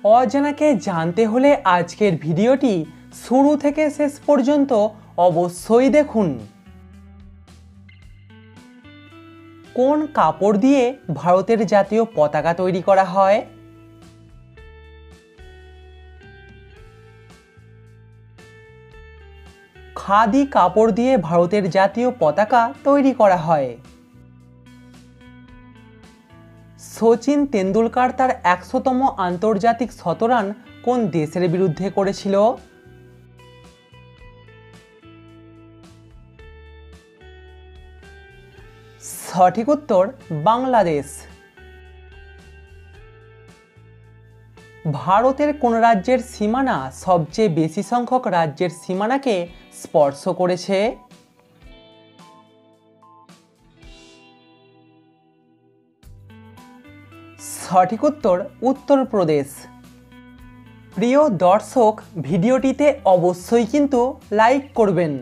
অজানাকে জানতে হলে আজকের ভিডিওটি শুরু থেকে শেষ পর্যন্ত অবশ্যই দেখুন। কোন কাপড় দিয়ে ভারতের জাতীয় পতাকা তৈরি করা হয়? খাদি কাপড় দিয়ে ভারতের জাতীয় পতাকা তৈরি করা হয়। সচিন তেন্ডুলকর তার ১০০তম আন্তর্জাতিক শতরান কোন দেশের বিরুদ্ধে করেছিল? সঠিক উত্তর বাংলাদেশ। ভারতের কোন রাজ্যের সীমানা সবচেয়ে বেশি সংখ্যক রাজ্যের সীমানাকে স্পর্শ করেছে? সঠিক উত্তর উত্তরপ্রদেশ। প্রিয় দর্শক, ভিডিওটিতে অবশ্যই কিন্তু লাইক করবেন।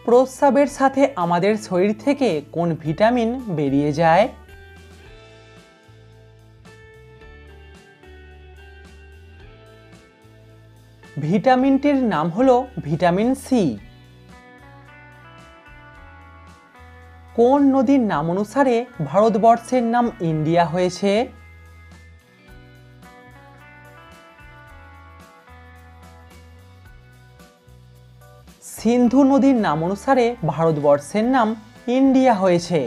প্রস্রাবের সাথে আমাদের শরীর থেকে কোন ভিটামিন বেরিয়ে যায়? ভিটামিনটির নাম হলো ভিটামিন সি। কোন নদীর নাম অনুসারে ভারতবর্ষের নাম ইন্ডিয়া হয়েছে? সিন্ধু নদীর নাম অনুসারে ভারতবর্ষের নাম ইন্ডিয়া হয়েছে।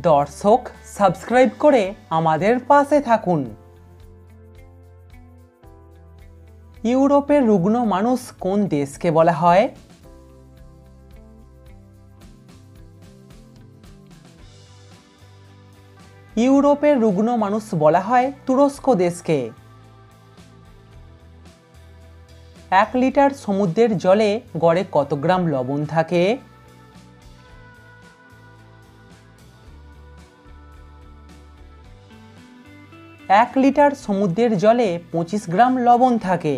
দর্শক, সাবস্ক্রাইব করে আমাদের পাশে থাকুন। ইউরোপের রুগ্ন মানুষ কোন দেশকে বলা হয়? ইউরোপের রুগ্ন মানুষ বলা হয় তুরস্ক দেশকে। ১ লিটার সমুদ্রের জলে গড়ে কত গ্রাম লবণ থাকে? এক লিটার সমুদ্রের জলে ২৫ গ্রাম লবণ থাকে।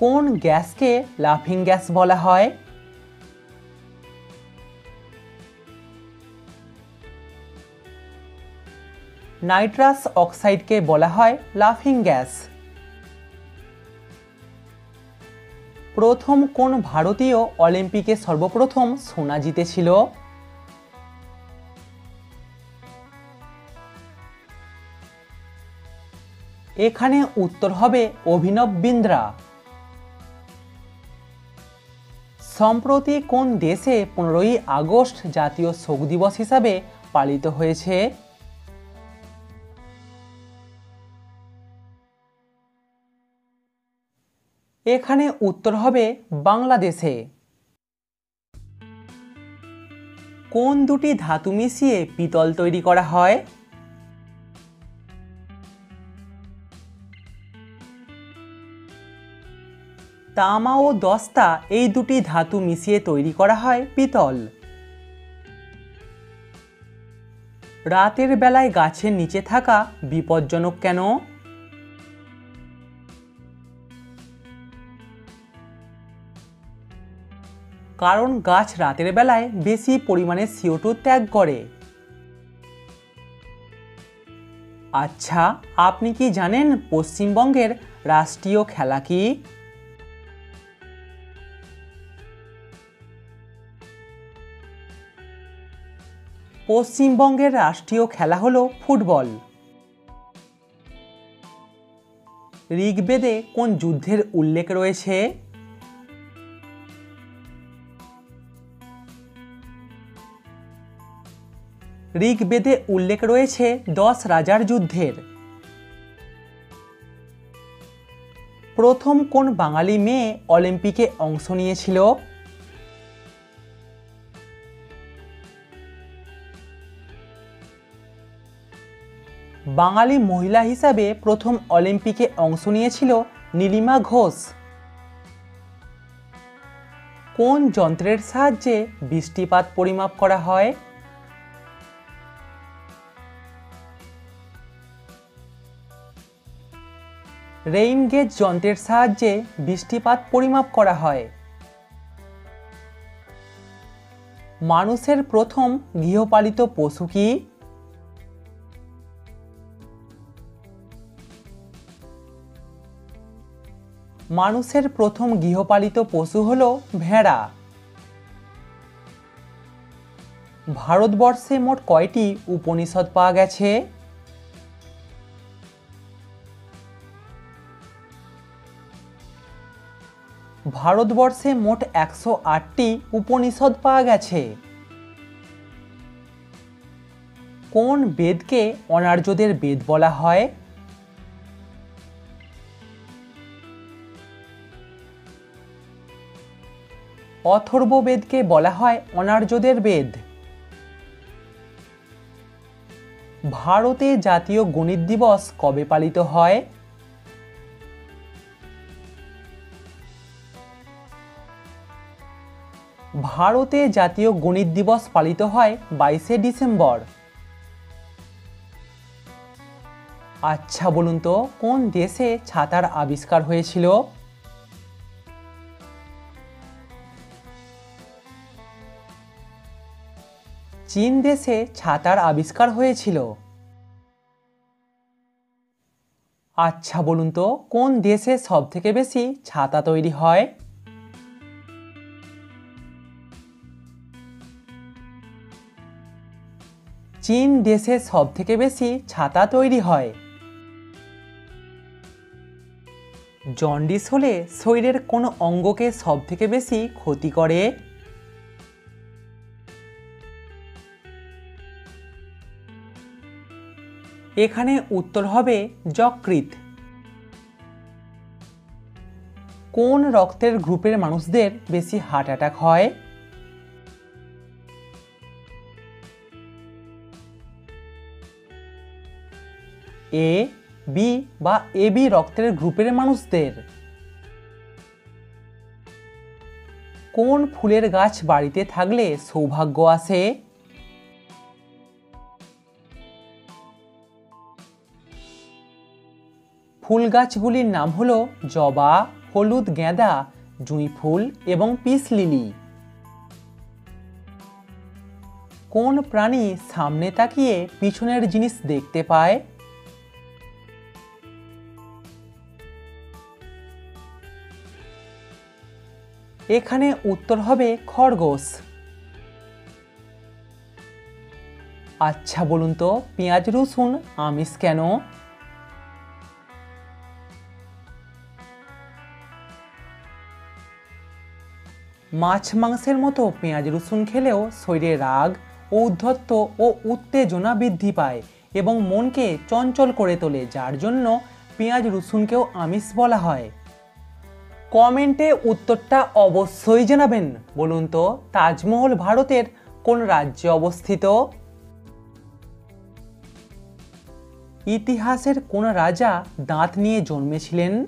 কোন গ্যাসকে লাফিং গ্যাস বলা হয়? নাইট্রাস অক্সাইডকে বলা হয় লাফিং গ্যাস। প্রথম কোন ভারতীয় অলিম্পিকে সর্বপ্রথম সোনা জিতেছিল? এখানে উত্তর হবে অভিনব বিন্দ্রা। সম্প্রতি কোন দেশে ১৫ই আগস্ট জাতীয় শোক দিবস হিসাবে পালিত হয়েছে? এখানে উত্তর হবে বাংলাদেশে। কোন দুটি ধাতু মিশিয়ে পিতল তৈরি করা হয়? তামা ও দস্তা এই দুটি ধাতু মিশিয়ে তৈরি করা হয় পিতল। রাতের বেলায় গাছের নিচে থাকা বিপজ্জনক কেন? কারণ গাছ রাতের বেলায় বেশি পরিমাণে CO2 ত্যাগ করে। আচ্ছা, আপনি কি জানেন পশ্চিমবঙ্গের রাষ্ট্রীয় খেলা কি? পশ্চিমবঙ্গের রাষ্ট্রীয় খেলা হলো ফুটবল। ঋগ্বেদে কোন যুদ্ধের উল্লেখ রয়েছে? ঋগ্বেদে উল্লেখ রয়েছে ১০ রাজার যুদ্ধের। প্রথম কোন বাঙালি মেয়ে অলিম্পিকে অংশ নিয়েছিল? বাঙালি মহিলা হিসাবে প্রথম অলিম্পিকে অংশ নিয়েছিল নীলিমা ঘোষ। কোন যন্ত্রের সাহায্যে বৃষ্টিপাত পরিমাপ করা হয়? রেইন গেজ যন্ত্রের সাহায্যে বৃষ্টিপাত পরিমাপ করা হয়। মানুষের প্রথম গৃহপালিত পশু কি? মানুষের প্রথম গৃহপালিত পশু হলো ভেড়া। ভারতবর্ষে মোট কয়টি উপনিষদ পাওয়া গেছে? ভারতবর্ষে মোট 108টি উপনিষদ পাওয়া গেছে। কোন বেদকে অনার্যদের বেদ বলা হয়? অথর্ববেদকে বলা হয় অনার্যদের বেদ। ভারতে জাতীয় গণিত দিবস কবে পালিত হয়? ভারতে জাতীয় গণিত দিবস পালিত হয় 22শে ডিসেম্বর। আচ্ছা বলুন তো, কোন দেশে ছাতার আবিষ্কার হয়েছিল? চীন দেশে ছাতার আবিষ্কার হয়েছিল। আচ্ছা বলুন তো, কোন দেশে সবথেকে বেশি ছাতা তৈরি হয়? চীন দেশে সবথেকে বেশি ছাতা তৈরি হয়। জন্ডিস হলে শরীরের কোন অঙ্গকে সবথেকে বেশি ক্ষতি করে? এখানে উত্তর হবে যকৃৎ। কোন রক্তের গ্রুপের মানুষদের বেশি হার্ট অ্যাটাক হয়? এ, বি বা এবি রক্তের গ্রুপের মানুষদের। কোন ফুলের গাছ বাড়িতে থাকলে সৌভাগ্য আসে? ফুল গাছগুলির নাম হলো জবা, হলুদ গেঁদা, জুঁই ফুল এবং পিস লিলি। কোন প্রাণী সামনে তাকিয়ে পিছনের জিনিস দেখতে পায়? এখানে উত্তর হবে খরগোশ। আচ্ছা বলুন তো, পেঁয়াজ রসুন আমিষ কেন? মাছ মাংসের মতো পেঁয়াজ রসুন খেলেও শরীরে রাগ, ঔদ্ধত্য ও উত্তেজনা বৃদ্ধি পায় এবং মনকে চঞ্চল করে তোলে, যার জন্য পেঁয়াজ রসুনকেও আমিষ বলা হয়। কমেন্টে উত্তরটা অবশ্যই জানাবেন। বলুন তো, তাজমহল ভারতের কোন রাজ্যে অবস্থিত? ইতিহাসের কোন রাজা দাঁত নিয়ে জন্মেছিলেন?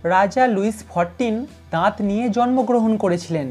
রাজা লুইস 14 দাঁত নিয়ে জন্মগ্রহণ করেছিলেন।